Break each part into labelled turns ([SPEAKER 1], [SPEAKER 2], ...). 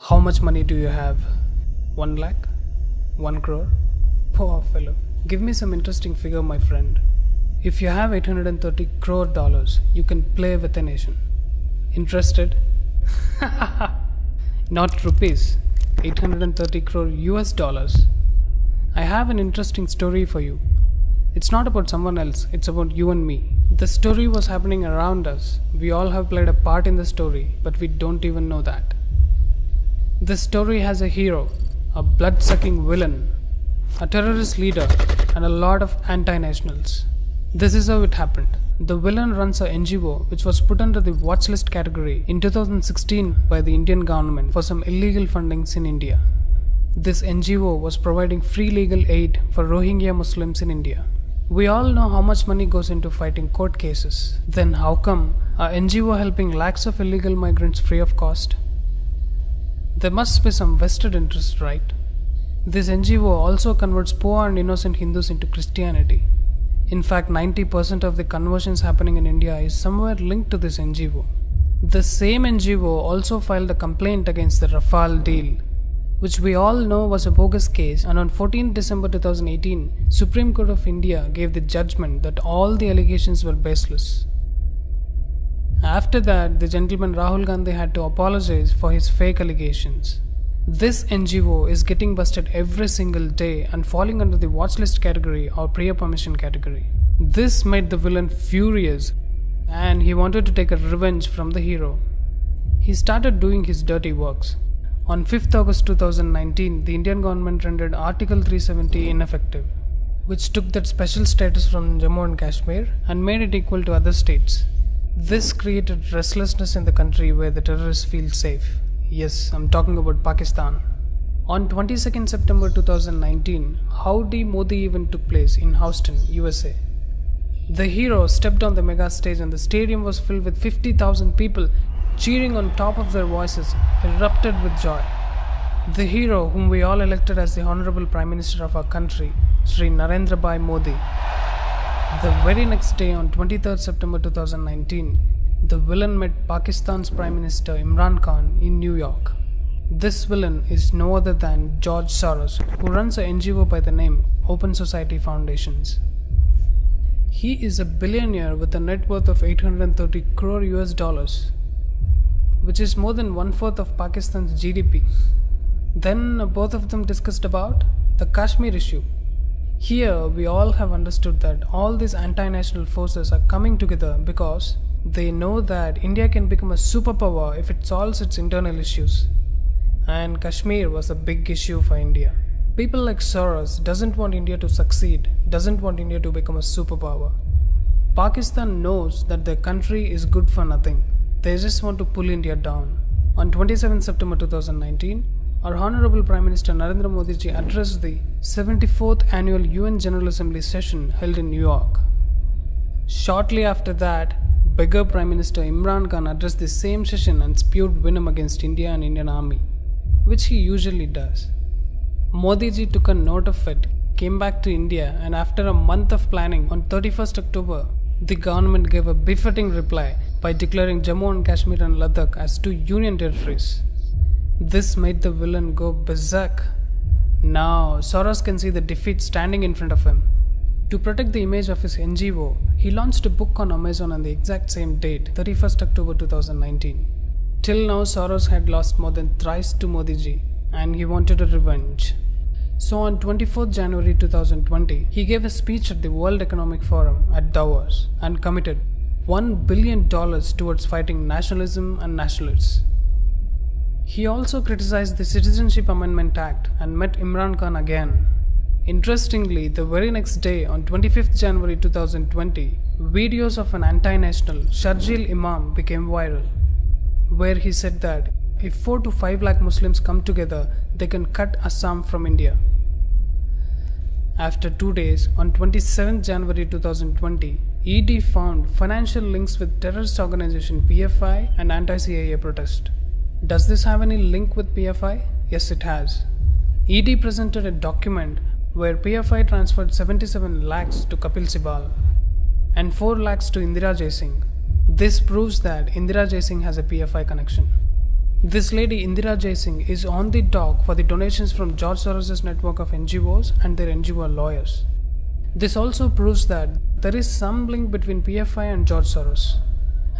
[SPEAKER 1] How much money do you have? 1 lakh? 1 crore? Poor fellow. Give me some interesting figure, my friend. If you have 830 crore dollars, you can play with a nation. Interested? Not rupees. 830 crore US dollars. I have an interesting story for you. It's not about someone else, it's about you and me. The story was happening around us. We all have played a part in the story, but we don't even know that. This story has a hero, a blood-sucking villain, a terrorist leader, and a lot of anti-nationals. This is how it happened. The villain runs a NGO which was put under the watchlist category in 2016 by the Indian government for some illegal fundings in India. This NGO was providing free legal aid for Rohingya Muslims in India. We all know how much money goes into fighting court cases. Then how come a NGO helping lakhs of illegal migrants free of cost? There must be some vested interest, right? This NGO also converts poor and innocent Hindus into Christianity. In fact, 90% of the conversions happening in India is somewhere linked to this NGO. The same NGO also filed a complaint against the Rafale deal, which we all know was a bogus case, and on 14 December 2018, Supreme Court of India gave the judgment that all the allegations were baseless. After that, the gentleman Rahul Gandhi had to apologize for his fake allegations. This NGO is getting busted every single day and falling under the watchlist category or prior permission category. This made the villain furious and he wanted to take a revenge from the hero. He started doing his dirty works. On 5th August 2019, the Indian government rendered Article 370 ineffective, which took that special status from Jammu and Kashmir and made it equal to other states. This created restlessness in the country where the terrorists feel safe. Yes, I'm talking about Pakistan. On 22nd September 2019, Howdy Modi event took place in Houston, USA. The hero stepped on the mega stage and the stadium was filled with 50,000 people cheering on top of their voices, erupted with joy. The hero, whom we all elected as the Honorable Prime Minister of our country, Sri Narendra Bhai Modi. The very next day, on 23rd September 2019, the villain met Pakistan's Prime Minister Imran Khan in New York. This villain is no other than George Soros, who runs an NGO by the name Open Society Foundations. He is a billionaire with a net worth of 830 crore US dollars, which is more than 1/4 of Pakistan's GDP. Then both of them discussed about the Kashmir issue. Here we all have understood that all these anti-national forces are coming together because they know that India can become a superpower if it solves its internal issues. And Kashmir was a big issue for India. People like Soros doesn't want India to succeed, doesn't want India to become a superpower. Pakistan knows that their country is good for nothing. They just want to pull India down. On 27 September 2019, our Honorable Prime Minister Narendra Modi ji addressed the 74th Annual UN General Assembly session held in New York. Shortly after that, bigger Prime Minister Imran Khan addressed the same session and spewed venom against India and Indian Army, which he usually does. Modi ji took a note of it, came back to India, and after a month of planning, on 31st October, the government gave a befitting reply by declaring Jammu and Kashmir and Ladakh as two union territories. This made the villain go berserk. Now, Soros can see the defeat standing in front of him. To protect the image of his NGO, he launched a book on Amazon on the exact same date, 31st October 2019. Till now, Soros had lost more than thrice to Modi ji, and he wanted a revenge. So on 24th January 2020, he gave a speech at the World Economic Forum at Davos and committed $1 billion towards fighting nationalism and nationalists. He also criticized the Citizenship Amendment Act and met Imran Khan again. Interestingly, the very next day, on 25th January 2020, videos of an anti-national, Sharjeel Imam, became viral, where he said that if 4 to 5 lakh Muslims come together, they can cut Assam from India. After 2 days, on 27th January 2020, ED found financial links with terrorist organization PFI and anti-CIA protest. Does this have any link with PFI? Yes, it has. ED presented a document where PFI transferred 77 lakhs to Kapil Sibal and 4 lakhs to Indira Jaisingh. This proves that Indira Jaisingh has a PFI connection. This lady Indira Jaising is on the dock for the donations from George Soros' network of NGOs and their NGO lawyers. This also proves that there is some link between PFI and George Soros.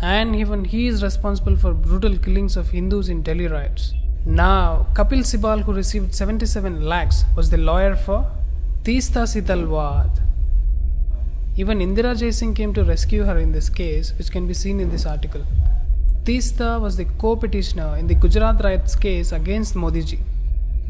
[SPEAKER 1] And even he is responsible for brutal killings of Hindus in Delhi riots. Now, Kapil Sibal, who received 77 lakhs, was the lawyer for Teesta Sitalwad. Even Indira Jaising came to rescue her in this case, which can be seen in this article. Teesta was the co-petitioner in the Gujarat riots case against Modi ji.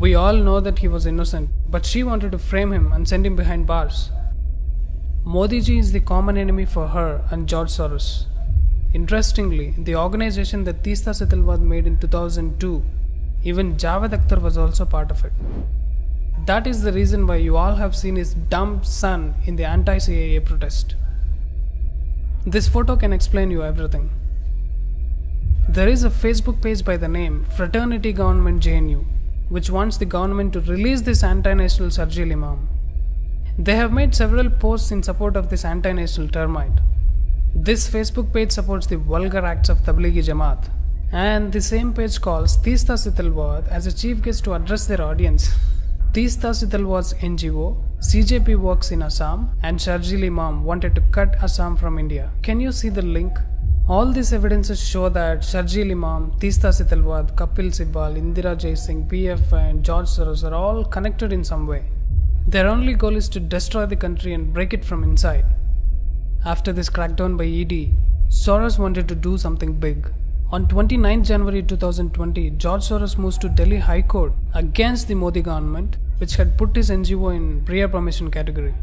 [SPEAKER 1] We all know that he was innocent, but she wanted to frame him and send him behind bars. Modi ji is the common enemy for her and George Soros. Interestingly, the organization that Teesta Sitalwad made in 2002, even Javed Akhtar was also part of it. That is the reason why you all have seen his dumb son in the anti-CAA protest. This photo can explain you everything. There is a Facebook page by the name Fraternity Government JNU, which wants the government to release this anti-national Sharjeel Imam. They have made several posts in support of this anti-national termite. This Facebook page supports the vulgar acts of Tablighi Jamaat, and the same page calls Teesta Sitalwad as a chief guest to address their audience. Teesta Sitalwad's NGO, CJP works in Assam, and Sharjeel Imam wanted to cut Assam from India. Can you see the link? All these evidences show that Sharjeel Imam, Teesta Sitalwad, Kapil Sibal, Indira Jaising, PFI and George Soros are all connected in some way. Their only goal is to destroy the country and break it from inside. After this crackdown by ED, Soros wanted to do something big. On 29 January 2020, George Soros moves to Delhi High Court against the Modi government, which had put his NGO in prior permission category.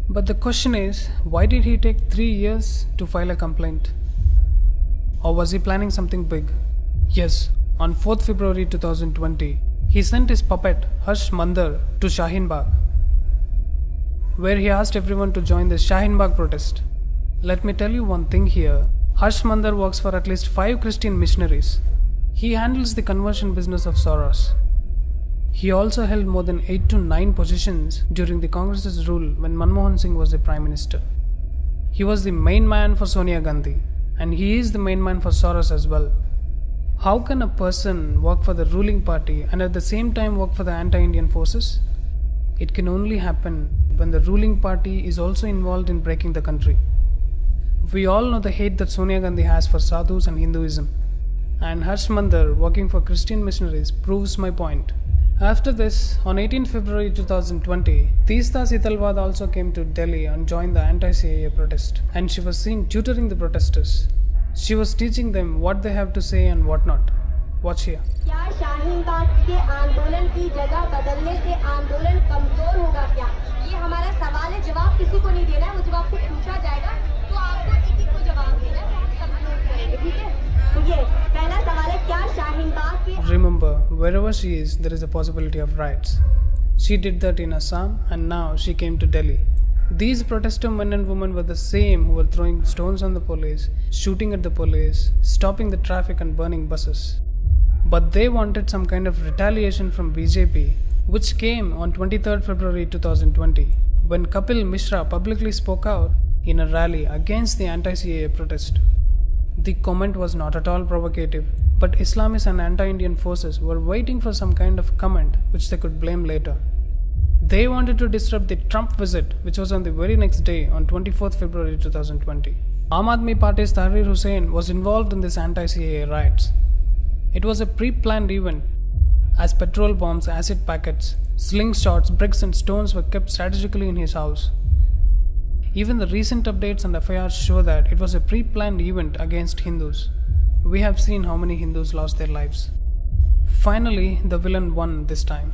[SPEAKER 1] But the question is, why did he take 3 years to file a complaint? Or was he planning something big? Yes, on 4th February 2020, he sent his puppet Harsh Mandar to Shaheen Bagh, where he asked everyone to join the Shaheen Bagh protest. Let me tell you one thing here. Harsh Mandar works for at least 5 Christian missionaries. He handles the conversion business of Soros. He also held more than 8 to 9 positions during the Congress's rule when Manmohan Singh was the Prime Minister. He was the main man for Sonia Gandhi, and he is the main man for Soros as well. How can a person work for the ruling party and at the same time work for the anti-Indian forces? It can only happen when the ruling party is also involved in breaking the country. We all know the hate that Sonia Gandhi has for sadhus and Hinduism, and Harsh Mandar working for Christian missionaries proves my point. After this, on 18 February 2020, Teesta Sitalwad also came to Delhi and joined the anti-CAA protest, and she was seen tutoring the protesters. She was teaching them what they have to say and what not. Watch here.
[SPEAKER 2] क्या शाहीन बाग के आंदोलन की जगह बदलने से आंदोलन कमजोर होगा क्या? ये हमारा सवाल है, जवाब किसी को नहीं देना है, वो जवाब से पूछा जाएगा तो आपको एक को जवाब देना है, सब नोट करेंगे, ठीक है? तो ये पहला सवाल है, क्या शाहीन बाग के
[SPEAKER 1] Remember, wherever she is, there is a possibility of riots. She did that in Assam, and now she came to Delhi. These protester men and women were the same who were throwing stones on the police, shooting at the police, stopping the traffic and burning buses. But they wanted some kind of retaliation from BJP, which came on 23rd February 2020, when Kapil Mishra publicly spoke out in a rally against the anti-CAA protest. The comment was not at all provocative, but Islamists and anti-Indian forces were waiting for some kind of comment which they could blame later. They wanted to disrupt the Trump visit, which was on the very next day on 24th February 2020. Aam Aadmi Party's Tahrir Hussain was involved in this anti-CAA riots. It was a pre-planned event, as petrol bombs, acid packets, slingshots, bricks and stones were kept strategically in his house. Even the recent updates and FIRs show that it was a pre-planned event against Hindus. We have seen how many Hindus lost their lives. Finally, the villain won this time.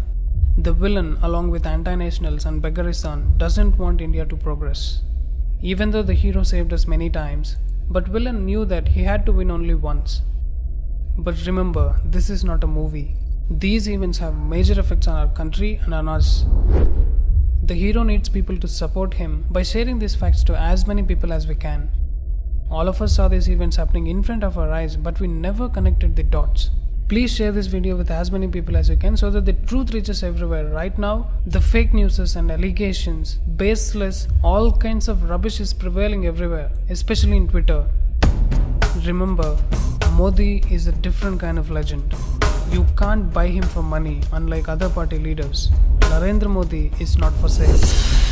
[SPEAKER 1] The villain, along with anti-nationals and Begaristan, doesn't want India to progress. Even though the hero saved us many times, but villain knew that he had to win only once. But remember, this is not a movie. These events have major effects on our country and on us. The hero needs people to support him by sharing these facts to as many people as we can. All of us saw these events happening in front of our eyes, but we never connected the dots. Please share this video with as many people as you can so that the truth reaches everywhere. Right now, the fake news and allegations, baseless, all kinds of rubbish is prevailing everywhere, especially in Twitter. Remember, Modi is a different kind of legend. You can't buy him for money, unlike other party leaders. Narendra Modi is not for sale.